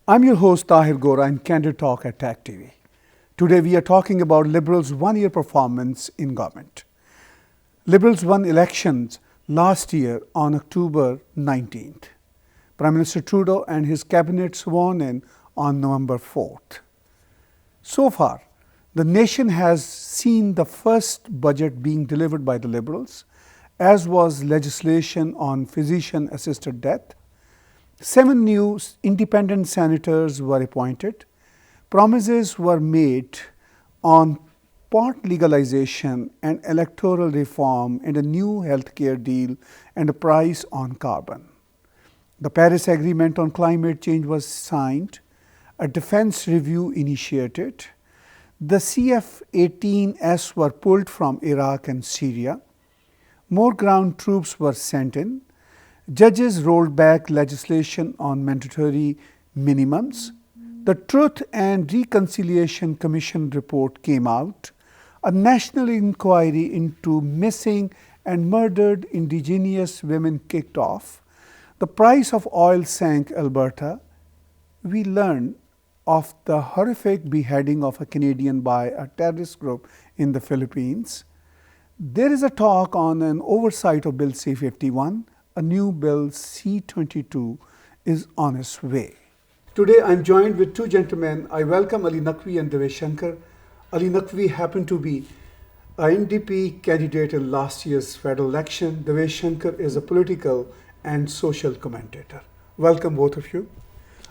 I'm your host Tahir Gora in Candid Talk at Tech TV. Today we are talking about Liberals' one-year performance in government. Liberals won elections last year on October 19th. Prime Minister Trudeau and his cabinet sworn in on November 4th. So far, the nation has seen the first budget being delivered by the Liberals, as was legislation on physician-assisted death. 7 new independent senators were appointed. Promises were made on pot legalization and electoral reform and a new healthcare deal and a price on carbon. The Paris Agreement on climate change was signed, a defense review initiated, the CF-18S were pulled from Iraq and Syria, more ground troops were sent in, judges rolled back legislation on mandatory minimums, the Truth and Reconciliation Commission report came out, a national inquiry into missing and murdered Indigenous women kicked off, the price of oil sank Alberta, we learned of the horrific beheading of a Canadian by a terrorist group in the Philippines. There is a talk on an oversight of Bill C-51. A new Bill C-22 is on its way. Today I am joined with two gentlemen. I welcome Ali Naqvi and Devesh Shankar. Ali Naqvi happened to be an NDP candidate in last year's federal election. Devesh Shankar is a political and social commentator. Welcome both of you.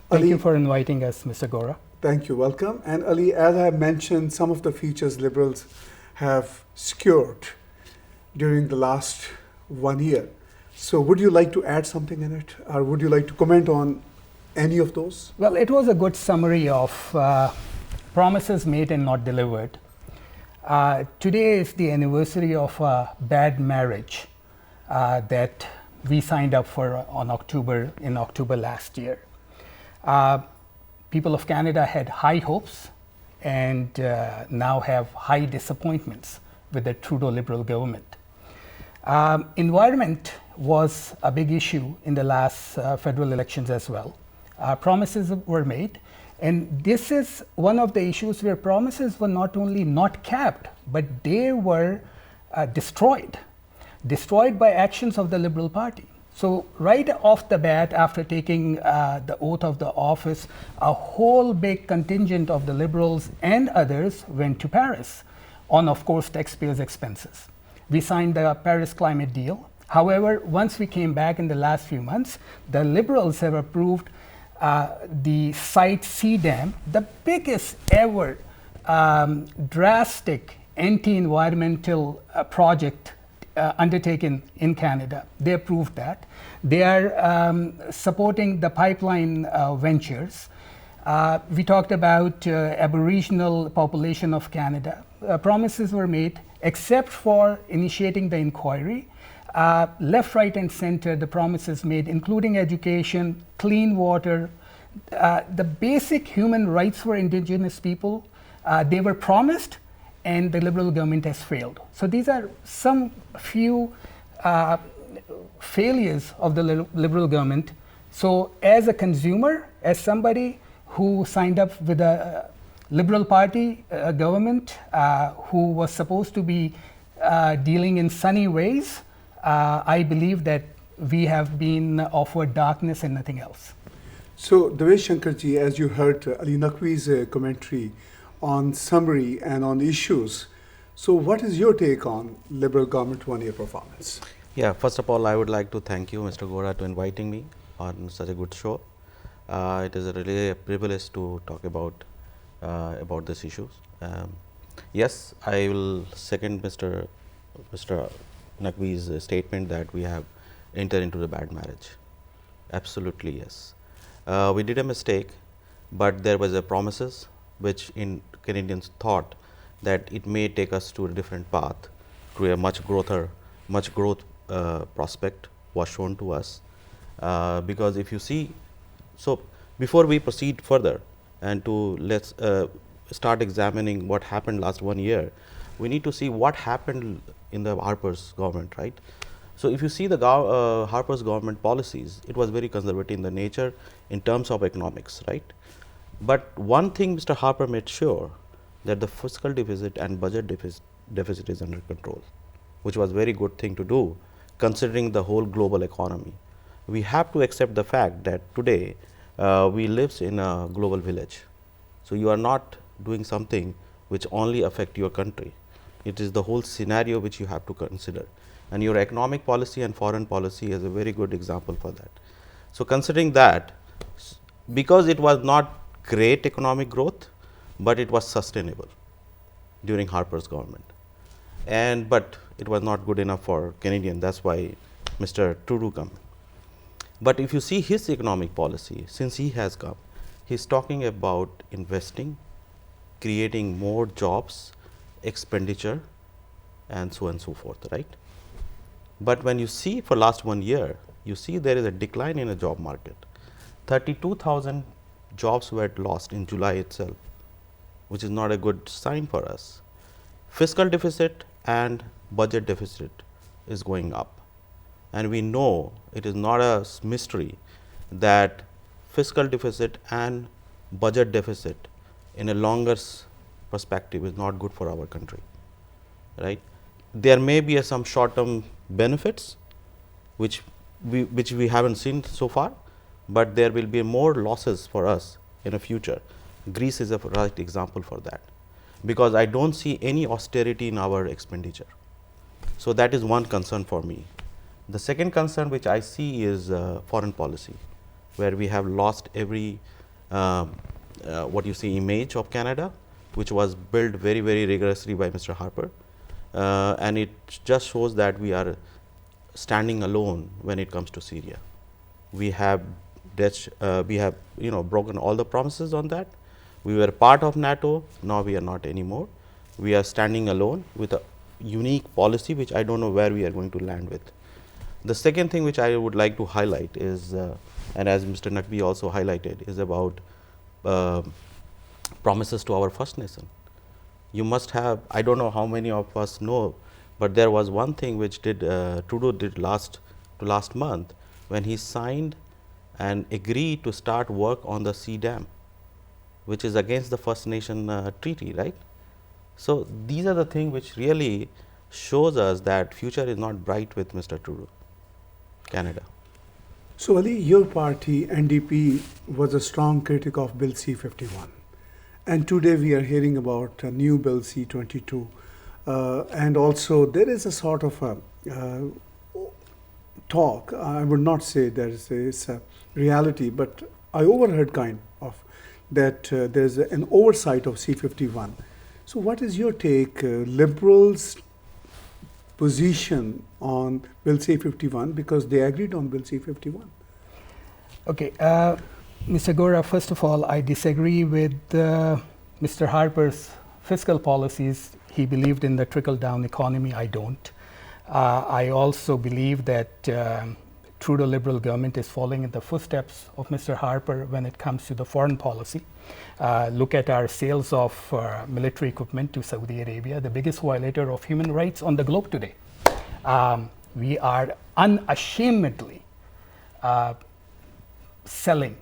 Thank you for inviting us, Mr. Gora. Thank you, welcome. And Ali, as I have mentioned, some of the features Liberals have secured during the last 1 year. So would you like to add something in it, or would you like to comment on any of those? Well, it was a good summary of promises made and not delivered. Today is the anniversary of a bad marriage that we signed up for in October last year. People of Canada had high hopes and now have high disappointments with the Trudeau Liberal government. Environment was a big issue in the last federal elections as well. Promises were made, and this is one of the issues where promises were not only not kept, but they were destroyed by actions of the Liberal Party. So right off the bat, after taking the oath of the office, a whole big contingent of the Liberals and others went to Paris on, of course, taxpayers' expenses. We signed the Paris climate deal. However, once we came back in the last few months, the Liberals have approved the Site C Dam, the biggest ever drastic anti-environmental project undertaken in Canada. They approved that. They are supporting the pipeline ventures. We talked about Aboriginal population of Canada. Promises were made, except for initiating the inquiry. Left, right, and center, the promises made, including education, clean water, the basic human rights for Indigenous people, they were promised, and the Liberal government has failed. So these are some few failures of the Liberal government. So as a consumer, as somebody who signed up with a Liberal Party government who was supposed to be dealing in sunny ways, I believe that we have been offered darkness and nothing else. So Devesh Shankarji, as you heard Ali Naqvi's commentary on summary and on issues, so what is your take on Liberal government one-year performance? Yeah, first of all, I would like to thank you, Mr. Gora, to inviting me on such a good show. It is really a privilege to talk about these issues. Yes, I will second Mr. Naqvi's statement that we have entered into the bad marriage. Absolutely, yes. We did a mistake, but there was a promises which in Canadians thought that it may take us to a different path, to a much growth prospect was shown to us. Because if you see, so before we proceed further and to let's start examining what happened last 1 year, we need to see what happened in the Harper's government, right? So, if you see the Harper's government policies, it was very conservative in the nature in terms of economics, right. But one thing Mr. Harper made sure that the fiscal deficit and budget deficit is under control, which was very good thing to do considering the whole global economy. We have to accept the fact that today we live in a global village. So, you are not doing something which only affect your country. It is the whole scenario which you have to consider, and your economic policy and foreign policy is a very good example for that. So, considering that, because it was not great economic growth, but it was sustainable during Harper's government, and but it was not good enough for Canadian. That is why Mr. Trudeau come. But if you see his economic policy, since he has come, he is talking about investing, creating more jobs, expenditure, and so forth, right. But when you see for last 1 year, you see there is a decline in the job market. 32,000 jobs were lost in July itself, which is not a good sign for us. Fiscal deficit and budget deficit is going up, and we know it is not a mystery that fiscal deficit and budget deficit in a longer perspective is not good for our country, right. There may be some short term benefits which we haven't seen so far, but there will be more losses for us in the future. Greece is a right example for that, because I don't see any austerity in our expenditure. So, that is one concern for me. The second concern which I see is foreign policy, where we have lost every what you see image of Canada, which was built very rigorously by Mr. Harper, and it just shows that we are standing alone when it comes to Syria. We have broken all the promises on that. We were part of NATO, now we are not anymore. We are standing alone with a unique policy which I don't know where we are going to land with. The second thing which I would like to highlight is, and as Mr. Naqvi also highlighted, is about promises to our First Nation. You must have, I don't know how many of us know, but there was one thing which Trudeau did last month, when he signed and agreed to start work on the sea dam, which is against the First Nation treaty, right. So, these are the things which really shows us that future is not bright with Mr. Trudeau, Canada. So, Ali, your party NDP was a strong critic of Bill C-51, and today we are hearing about a new Bill C-22, and also there is a sort of a talk. I would not say there is a reality, but I overheard kind of that there is an oversight of C-51. So, what is your take? Liberals' position on Bill C-51, because they agreed on Bill C-51. Okay, Mr. Gora, first of all, I disagree with Mr. Harper's fiscal policies. He believed in the trickle-down economy. I don't. I also believe that Trudeau Liberal government is following in the footsteps of Mr. Harper when it comes to the foreign policy. Look at our sales of military equipment to Saudi Arabia, the biggest violator of human rights on the globe today. We are unashamedly selling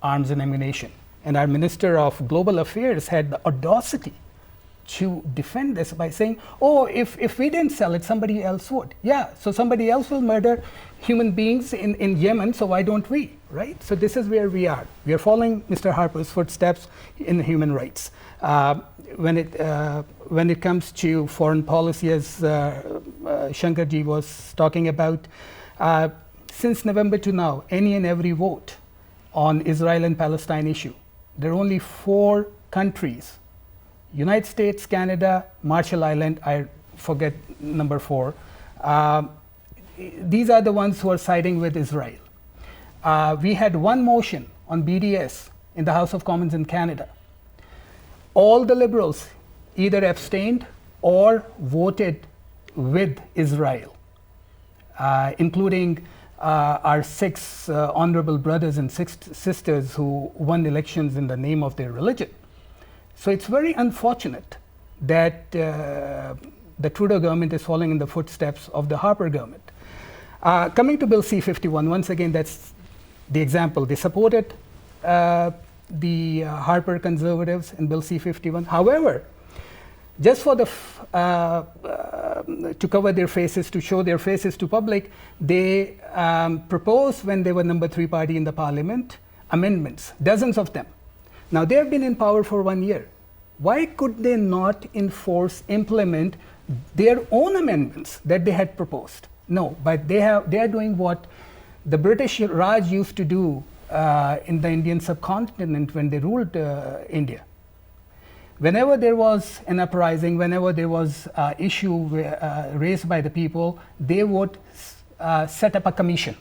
arms and ammunition, and our Minister of Global Affairs had the audacity to defend this by saying, oh, if we didn't sell it, somebody else would. Yeah, so somebody else will murder human beings in Yemen, so why don't we, right? So this is where we are. We are following Mr. Harper's footsteps in human rights. When it comes to foreign policy, as Shankarji was talking about, since November to now, any and every vote on Israel and Palestine issue, there are only 4 countries: United States, Canada, Marshall Island, I forget number 4. These are the ones who are siding with Israel. We had one motion on BDS in the House of Commons in Canada. All the Liberals either abstained or voted with Israel, including our 6 honorable brothers and sisters who won elections in the name of their religion. So it's very unfortunate that the Trudeau government is following in the footsteps of the Harper government. Coming to Bill C-51, once again, that's the example. They supported the Harper conservatives in Bill C-51. However, just for to cover their faces, to show their faces to public, they proposed, when they were number 3 party in the parliament, amendments, dozens of them. Now they have been in power for 1 year. Why could they not implement their own amendments that they had proposed? No, but they are doing what the British Raj used to do in the Indian subcontinent when they ruled India. Whenever there was an uprising, whenever there was an issue raised by the people, they would set up a commission.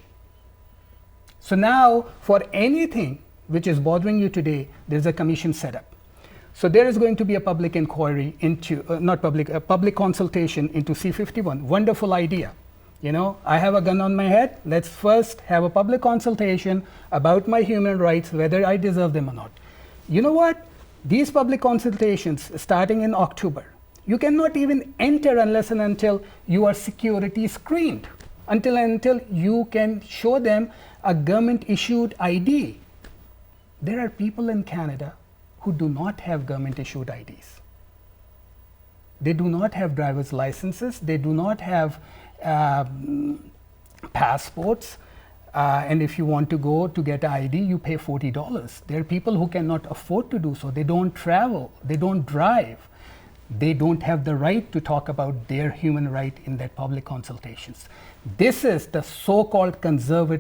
So now, for anything which is bothering you today, there's a commission set up. So there is going to be a public inquiry into, a public consultation into C-51. Wonderful idea. You know, I have a gun on my head. Let's first have a public consultation about my human rights, whether I deserve them or not. You know what? These public consultations, starting in October, you cannot even enter unless and until you are security screened, until you can show them a government-issued ID. There are people in Canada who do not have government-issued IDs. They do not have driver's licenses. They do not have passports. And if you want to go to get ID, you pay $40. There are people who cannot afford to do so. They don't travel. They don't drive. They don't have the right to talk about their human right in that public consultations. This is the so-called progressive,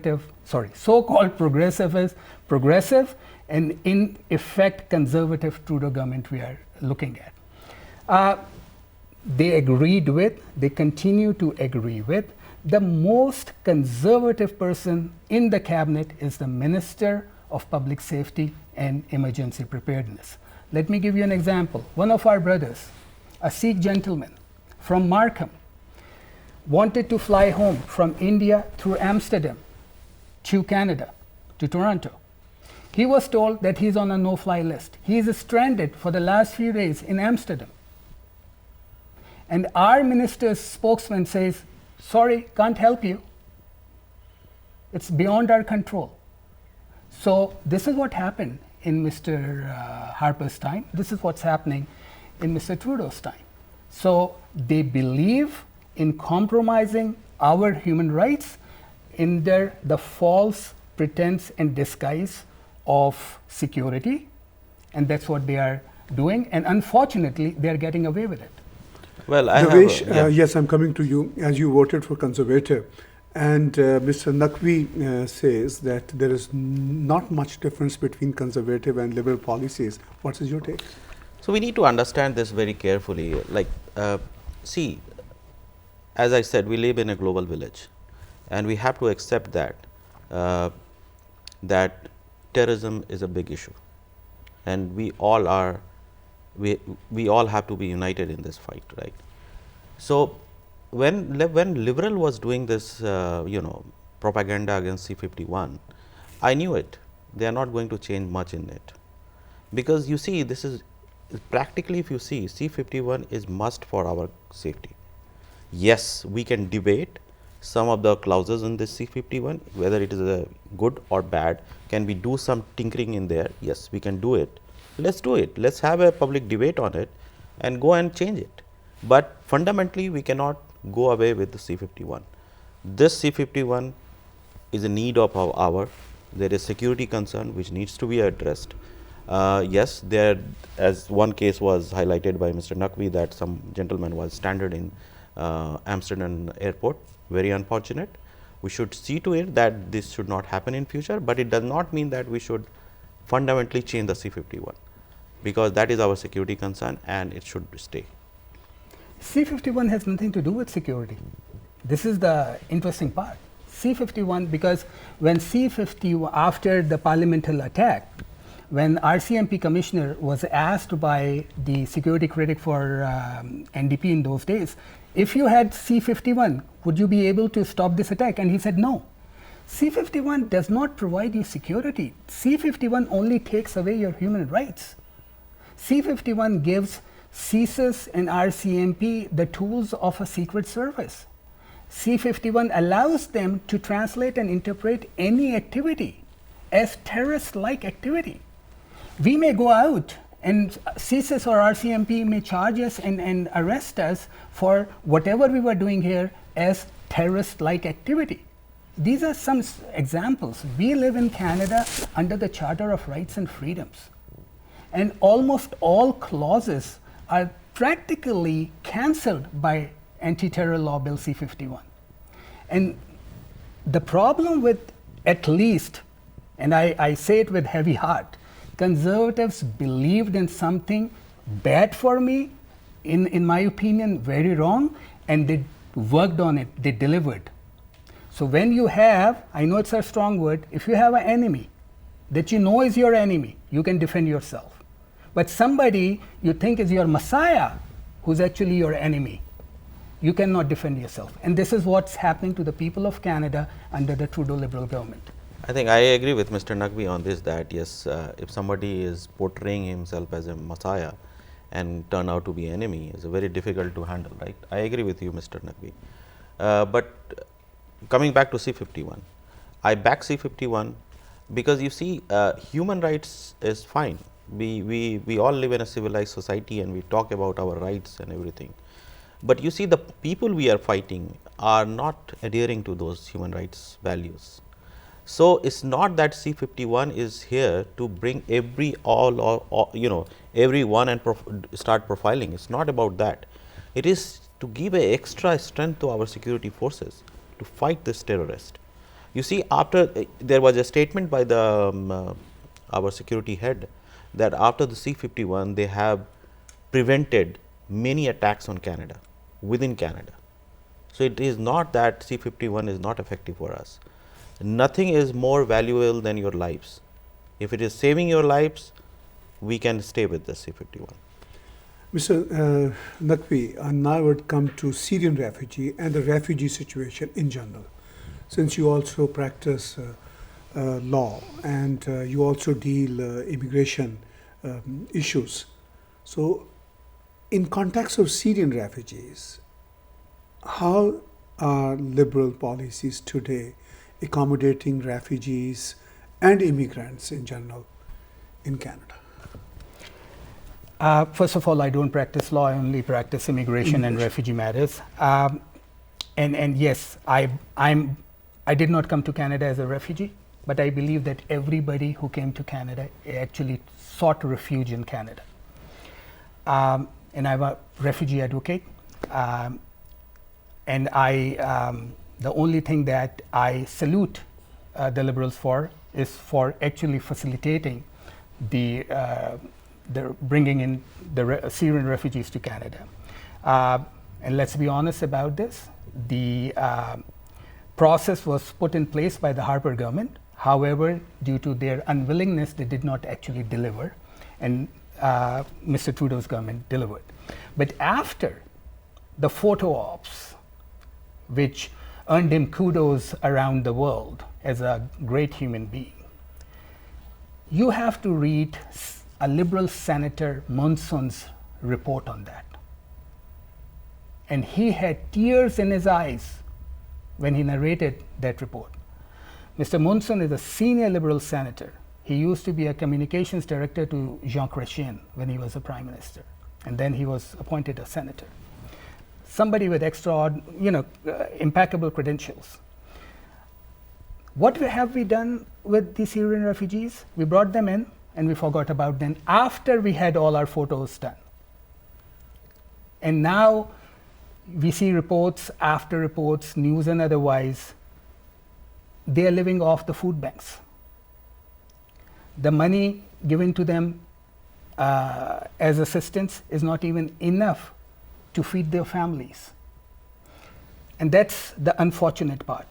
and in effect conservative Trudeau government we are looking at. They continue to agree with. The most conservative person in the cabinet is the Minister of Public Safety and Emergency Preparedness. Let me give you an example. One of our brothers, a Sikh gentleman from Markham, wanted to fly home from India through Amsterdam to Canada, to Toronto. He was told that he's on a no-fly list. He is stranded for the last few days in Amsterdam. And our minister's spokesman says, sorry, can't help you. It's beyond our control. So this is what happened in Mr. Harper's time. This is what's happening in Mr. Trudeau's time. So they believe in compromising our human rights under the false pretense and disguise of security, and that's what they are doing, and unfortunately they are getting away with it. Well, Devesh, yes, I'm coming to you. As you voted for Conservative, and Mr. Naqvi says that there is not much difference between Conservative and Liberal policies. What is your take? So we need to understand this very carefully. Like, see, as I said, we live in a global village, and we have to accept that that terrorism is a big issue, and we all are. We all have to be united in this fight, right? So when Liberal was doing this, propaganda against C-51, I knew it. They are not going to change much in it, because you see, this is practically, if you see, C-51 is must for our safety. Yes, we can debate some of the clauses in this C-51, whether it is good or bad. Can we do some tinkering in there? Yes, we can do it. Let's do it. Let's have a public debate on it and go and change it. But fundamentally, we cannot go away with the C-51. This C-51 is a need of our hour. There is security concern which needs to be addressed. Yes, there, as one case was highlighted by Mr. Naqvi, that some gentleman was stranded in Amsterdam airport. Very unfortunate. We should see to it that this should not happen in future, but it does not mean that we should fundamentally change the C-51, because that is our security concern and it should stay. C-51 has nothing to do with security. This is the interesting part. C-51, because when C-51, after the parliamentary attack, when RCMP commissioner was asked by the security critic for NDP in those days, if you had C-51, would you be able to stop this attack? And he said no. C-51 does not provide you security. C-51 only takes away your human rights. C-51 gives CSIS and RCMP the tools of a secret service. C-51 allows them to translate and interpret any activity as terrorist-like activity. We may go out and CSIS or RCMP may charge us and arrest us for whatever we were doing here as terrorist-like activity. These are some examples. We live in Canada under the Charter of Rights and Freedoms, and almost all clauses are practically cancelled by Anti-Terror Law Bill C-51. And the problem with, at least, and I say it with heavy heart, conservatives believed in something bad for me, in my opinion, very wrong, and they worked on it, they delivered. So when you have, I know it's a strong word, if you have an enemy that you know is your enemy, you can defend yourself. But somebody you think is your messiah, who's actually your enemy, you cannot defend yourself. And this is what's happening to the people of Canada under the Trudeau Liberal government. I think I agree with Mr. Naqvi on this, that yes, if somebody is portraying himself as a messiah and turn out to be enemy, is very difficult to handle, right? I agree with you, Mr. Naqvi. But coming back to C-51, I back C-51 because you see, human rights is fine. We all live in a civilized society and we talk about our rights and everything. But you see, the people we are fighting are not adhering to those human rights values. So it's not that C-51 is here to bring everyone and start profiling. It's not about that. It is to give an extra strength to our security forces to fight this terrorist. You see, after there was a statement by the our security head that after the C-51 they have prevented many attacks on Canada, within Canada. So it is not that C-51 is not effective for us. Nothing is more valuable than your lives. If it is saving your lives, we can stay with the C-51. Mr. Naqvi, now I would come to Syrian refugee and the refugee situation in general. Since you also practice law and you also deal immigration issues. So in context of Syrian refugees, how are liberal policies today accommodating refugees and immigrants in general in Canada? First of all, I don't practice law, I only practice immigration and refugee matters. And yes, I did not come to Canada as a refugee, but I believe that everybody who came to Canada actually sought refuge in Canada. And I'm a refugee advocate. And the only thing that I salute the Liberals for is for actually facilitating the bringing in the Syrian refugees to Canada. And let's be honest about this, the process was put in place by the Harper government. However, due to their unwillingness, they did not actually deliver, and Mr. Trudeau's government delivered. But after the photo ops, which earned him kudos around the world as a great human being, you have to read a Liberal Senator Monson's report on that. And he had tears in his eyes when he narrated that report. Mr. Monson is a senior Liberal senator. He used to be a communications director to Jean Chrétien when he was a prime minister. And then he was appointed a senator. Somebody with impeccable credentials. What have we done with the Syrian refugees? We brought them in and we forgot about them after we had all our photos done. And now we see reports after reports, news and otherwise, they are living off the food banks. The money given to them as assistance is not even enough to feed their families. And that's the unfortunate part.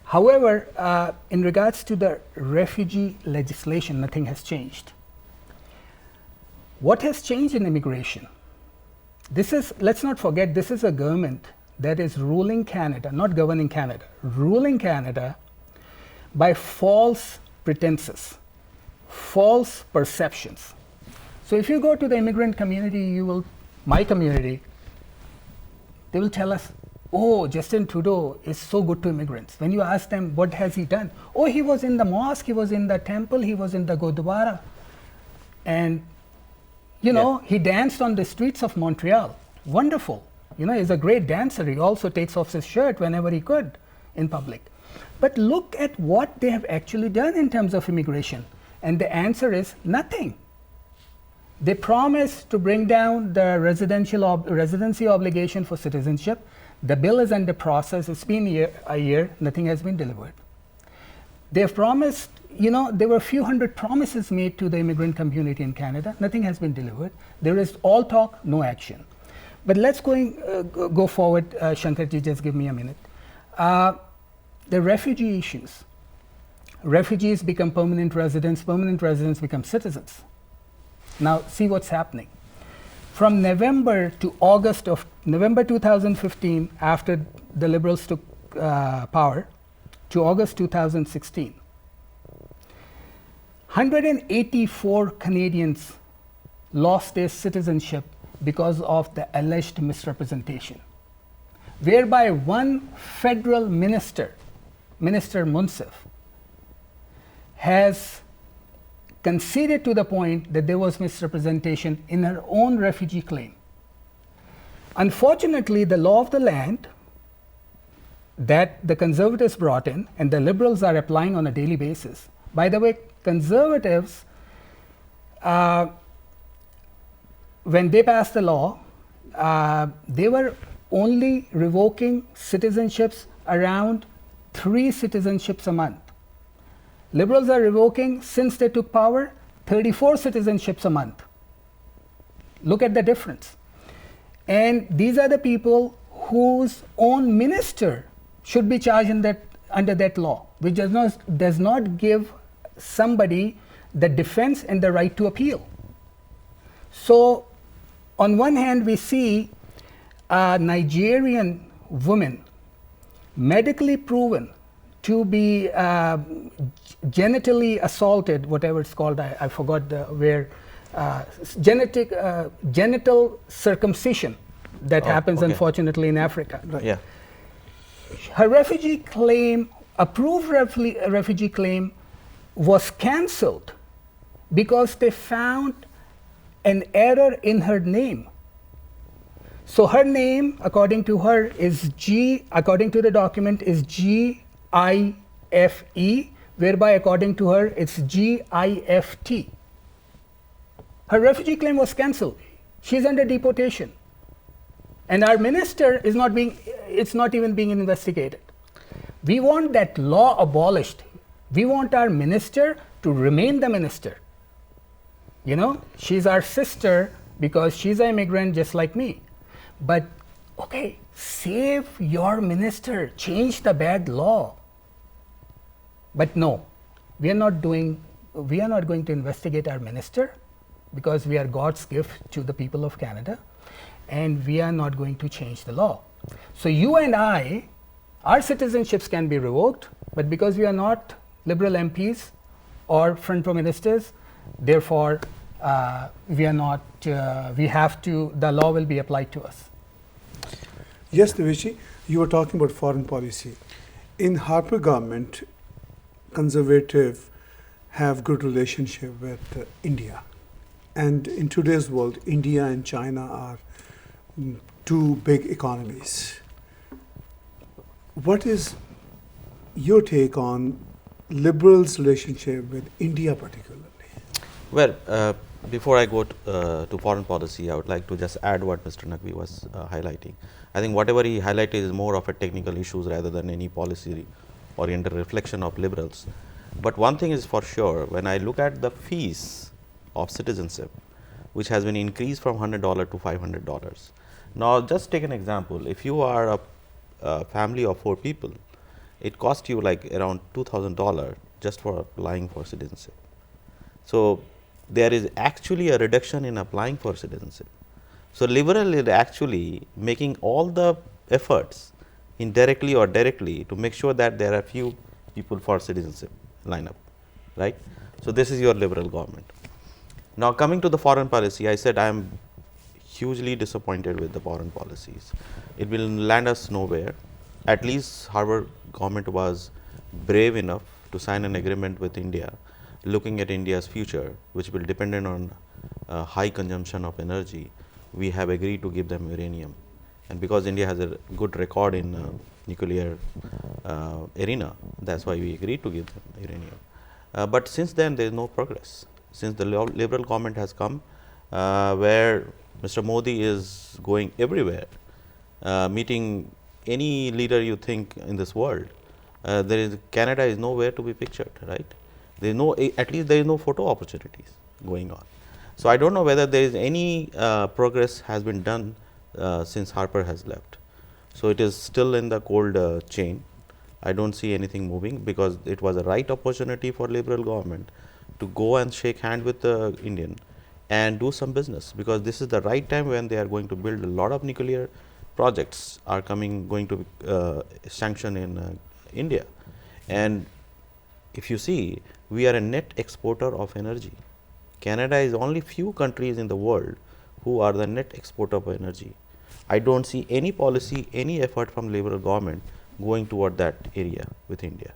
However, in regards to the refugee legislation, nothing has changed. What has changed in immigration? This is, let's not forget, this is a government that is ruling Canada, not governing Canada, ruling Canada by false pretenses, false perceptions. So if you go to the immigrant community, my community, they will tell us, oh, Justin Trudeau is so good to immigrants. When you ask them, what has he done? Oh, he was in the mosque, he was in the temple, he was in the Gurdwara. And, you know, he danced on the streets of Montreal. Wonderful. You know, he's a great dancer. He also takes off his shirt whenever he could in public. But look at what they have actually done in terms of immigration. And the answer is nothing. They promised to bring down the residency obligation for citizenship. The bill is under process. It's been a year. Nothing has been delivered. They've promised, you know, there were a few hundred promises made to the immigrant community in Canada. Nothing has been delivered. There is all talk, no action. But let's go forward. Shankarji, just give me a minute. The refugee issues. Refugees become permanent residents become citizens. Now, see what's happening. From November to August of November 2015, after the Liberals took power, to August 2016, 184 Canadians lost their citizenship because of the alleged misrepresentation, whereby one federal minister, Minister Munsif, has conceded to the point that there was misrepresentation in her own refugee claim. Unfortunately, the law of the land that the Conservatives brought in and the Liberals are applying on a daily basis. By the way, Conservatives, when they passed the law, they were only revoking citizenships around 3 citizenships a month. Liberals are revoking, since they took power, 34 citizenships a month. Look at the difference. And these are the people whose own minister should be charged under that law, which does not give somebody the defense and the right to appeal. So, on one hand, we see a Nigerian woman medically proven to be genitally assaulted, whatever it's called, I forgot where, genital circumcision that happens unfortunately in Africa. Right. Yeah. Her refugee claim, approved refugee claim, was cancelled because they found an error in her name. So her name, according to her, is according to the document, is G-I-F-E, whereby according to her, it's G-I-F-T. Her refugee claim was cancelled. She's under deportation. And our minister is not even being investigated. We want that law abolished. We want our minister to remain the minister. You know, she's our sister because she's an immigrant just like me. But, okay, save your minister, change the bad law. But no, we are not going to investigate our minister because we are God's gift to the people of Canada, and we are not going to change the law. So you and I, our citizenships can be revoked, but because we are not Liberal MPs or front row ministers, therefore we are not, the law will be applied to us. Yes, Deveshi, you were talking about foreign policy. In Harper government, Conservative have good relationship with India. And in today's world, India and China are 2 big economies. What is your take on Liberals' relationship with India particularly? Well, before I go to foreign policy, I would like to just add what Mr. Naqvi was highlighting. I think whatever he highlighted is more of a technical issues rather than any policy oriented reflection of Liberals. But one thing is for sure, when I look at the fees of citizenship, which has been increased from $100 to $500. Now, just take an example. If you are a family of 4 people, it costs you like around $2,000 just for applying for citizenship. So, there is actually a reduction in applying for citizenship. So, Liberal is actually making all the efforts indirectly or directly to make sure that there are few people for citizenship lineup, right? So, this is your Liberal government. Now, coming to the foreign policy, I said I am hugely disappointed with the foreign policies. It will land us nowhere. At least Harvard government was brave enough to sign an agreement with India, looking at India's future, which will depend on high consumption of energy. We have agreed to give them uranium, and because India has a good record in nuclear arena, that's why we agreed to give them uranium. But since then, there is no progress. Since the liberal government has come, where Mr. Modi is going everywhere, meeting any leader you think in this world, Canada is nowhere to be pictured, right? There is no, at least there is no photo opportunities going on. So I don't know whether there is any progress has been done since Harper has left. So it is still in the cold chain. I don't see anything moving, because it was a right opportunity for liberal government to go and shake hand with the Indian and do some business, because this is the right time when they are going to build a lot of nuclear projects are going to sanction in India. And if you see, we are a net exporter of energy. Canada is only few countries in the world who are the net exporter of energy. I don't see any policy, any effort from liberal government going toward that area with India,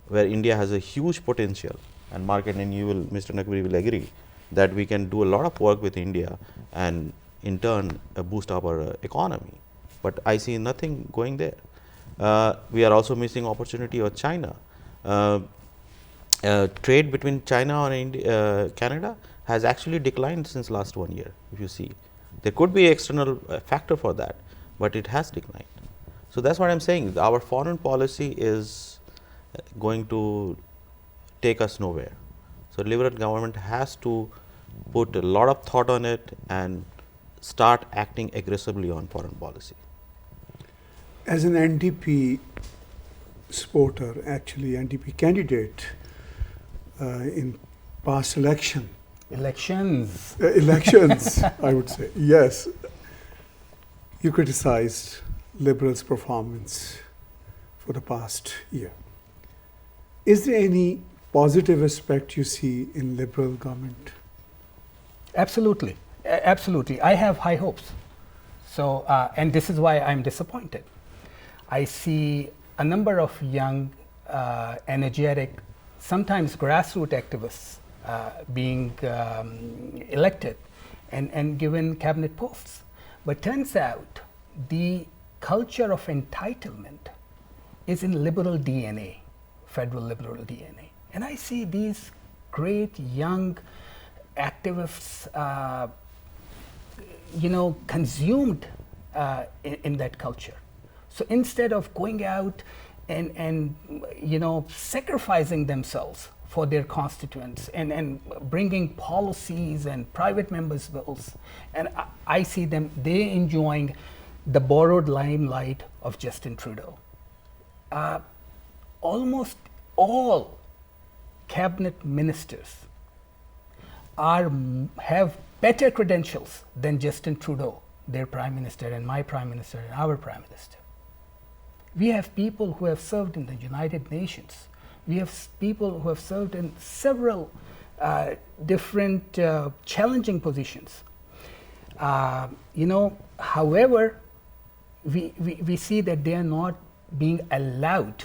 where India has a huge potential and market, and you will, Mr. Naqvi will agree that we can do a lot of work with India and in turn boost our economy. But I see nothing going there. We are also missing opportunity of China. Trade between China and Canada has actually declined since last 1 year. If you see, there could be external factor for that, but it has declined. So that's what I'm saying. Our foreign policy is going to take us nowhere. So liberal government has to put a lot of thought on it and start acting aggressively on foreign policy. As an NDP supporter, actually NDP candidate in past elections, I would say, yes, you criticized Liberals' performance for the past year. Is there any positive aspect you see in Liberal government? Absolutely, absolutely. I have high hopes. So, and this is why I'm disappointed. I see a number of young, energetic, sometimes grassroots activists being elected and given cabinet posts. But turns out the culture of entitlement is in liberal DNA, federal liberal DNA. And I see these great young activists, consumed in that culture. So instead of going out and sacrificing themselves for their constituents and bringing policies and private members' bills, and I see them, they enjoying the borrowed limelight of Justin Trudeau. Almost all cabinet ministers have better credentials than Justin Trudeau, their prime minister, and my prime minister, and our prime minister. We have people who have served in the United Nations. We have people who have served in several different challenging positions. However, we see that they are not being allowed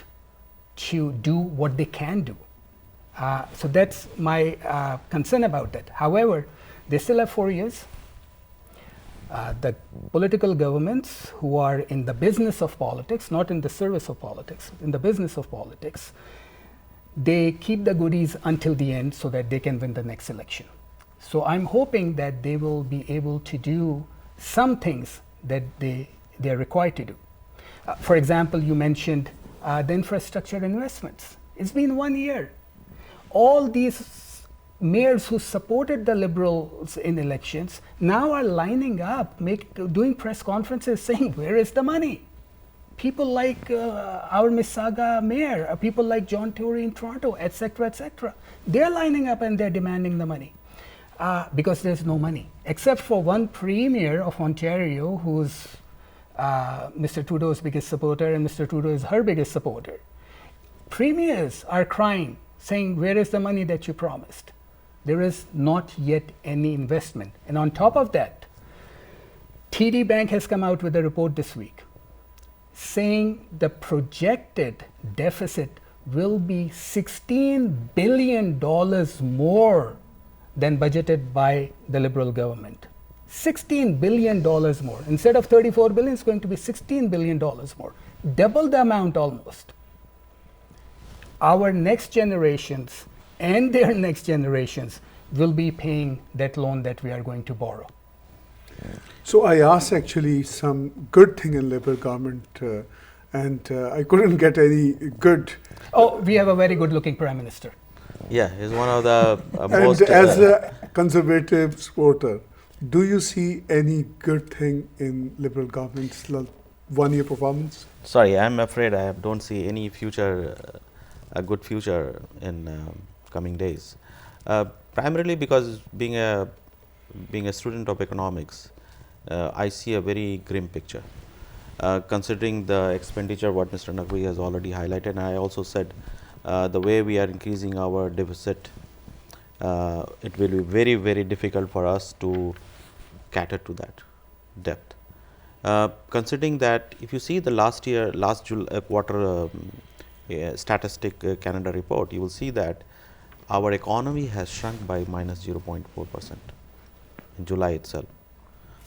to do what they can do. So that's my concern about that. However, they still have 4 years. The political governments who are in the business of politics, not in the service of politics, in the business of politics, they keep the goodies until the end so that they can win the next election. So I'm hoping that they will be able to do some things that they are required to do. For example, you mentioned the infrastructure investments. It's been 1 year. All these mayors who supported the Liberals in elections now are lining up, doing press conferences saying, where is the money? People like our Mississauga mayor, people like John Tory in Toronto, etc., they're lining up and they're demanding the money because there's no money, except for one premier of Ontario who's Mr. Trudeau's biggest supporter, and Mr. Trudeau is her biggest supporter. Premiers are crying, saying, where is the money that you promised? There is not yet any investment. And on top of that, TD Bank has come out with a report this week saying the projected deficit will be $16 billion more than budgeted by the Liberal government. $16 billion more. Instead of $34 billion, it's going to be $16 billion more. Double the amount almost. Our next generations and their next generations will be paying that loan that we are going to borrow. So I asked actually some good thing in Liberal government and I couldn't get any good. Oh, we have a very good looking Prime Minister. Yeah, he's one of the most. And as a conservative supporter, do you see any good thing in Liberal government's 1 year performance? Sorry, I'm afraid I don't see any future, a good future in coming days. Primarily because being a student of economics, I see a very grim picture. Considering the expenditure, what Mr. Naqvi has already highlighted, and I also said the way we are increasing our deficit, it will be very, very difficult for us to cater to that depth. Considering that, if you see the last quarter statistic Canada report, you will see that our economy has shrunk by minus 0.4% in July itself.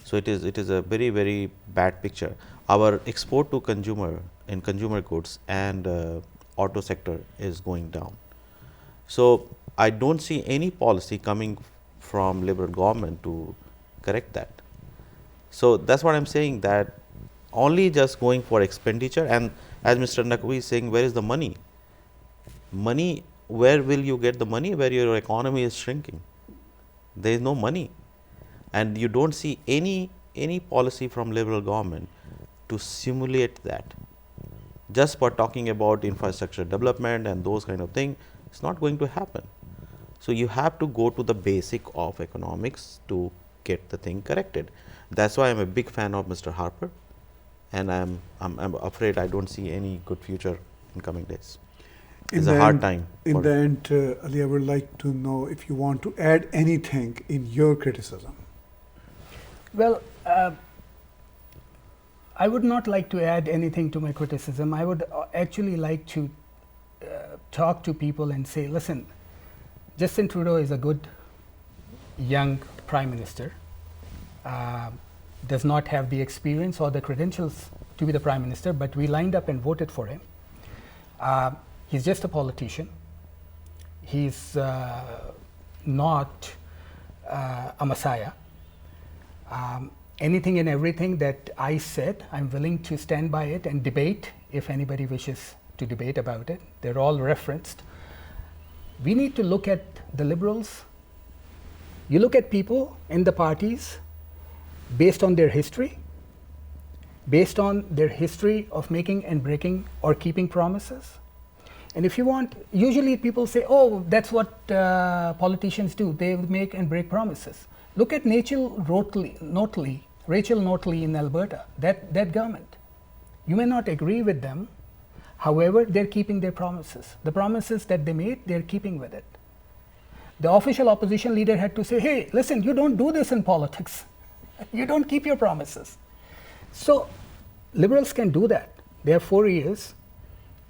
So it is a very, very bad picture. Our export to consumer in consumer goods and auto sector is going down. So I don't see any policy coming from Liberal government to correct that. So that's what I'm saying, that only just going for expenditure, and as Mr. Naqvi is saying, where is the money? Money, where will you get the money where your economy is shrinking? There is no money, and you don't see any policy from Liberal government to simulate that. Just for talking about infrastructure development and those kind of things, it's not going to happen. So you have to go to the basic of economics to get the thing corrected. That's why I'm a big fan of Mr. Harper, and I'm afraid I don't see any good future in coming days. It's a hard time. In the end, Ali, I would like to know if you want to add anything in your criticism. Well, I would not like to add anything to my criticism. I would actually like to talk to people and say, listen, Justin Trudeau is a good young Prime Minister, does not have the experience or the credentials to be the Prime Minister, but we lined up and voted for him. He's just a politician. He's not a messiah. Anything and everything that I said, I'm willing to stand by it and debate if anybody wishes to debate about it. They're all referenced. We need to look at the Liberals. You look at people in the parties based on their history, based on their history of making and breaking or keeping promises. And if you want, usually people say, oh, that's what politicians do. They make and break promises. Look at Rachel Notley in Alberta, that government. You may not agree with them, however, they're keeping their promises. The promises that they made, they're keeping with it. The official opposition leader had to say, hey, listen, you don't do this in politics. You don't keep your promises. So Liberals can do that. They have 4 years.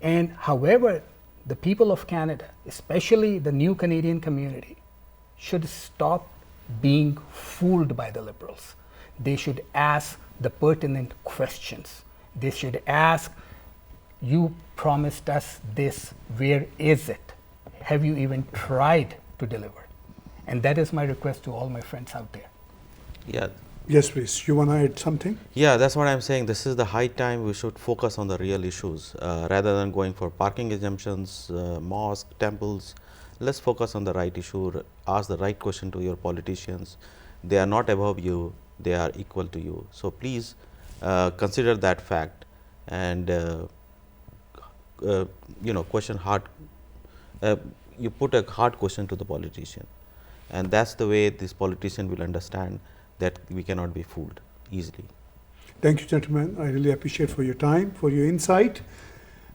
And however, the people of Canada, especially the new Canadian community, should stop being fooled by the Liberals. They should ask the pertinent questions. They should ask, you promised us this, where is it? Have you even tried to deliver? And that is my request to all my friends out there. Yeah. Yes, please. You want to add something? Yeah, that's what I'm saying. This is the high time we should focus on the real issues rather than going for parking exemptions, mosques, temples. Let's focus on the right issue, ask the right question to your politicians. They are not above you, they are equal to you. So please consider that fact and question hard. You put a hard question to the politician, and that's the way this politician will understand that we cannot be fooled easily. Thank you, gentlemen. I really appreciate for your time, for your insight.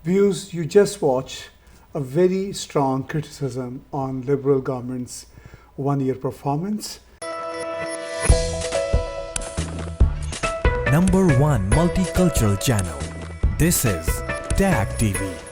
Viewers, you just watched a very strong criticism on Liberal government's 1 year performance. #1 multicultural channel. This is TAG TV.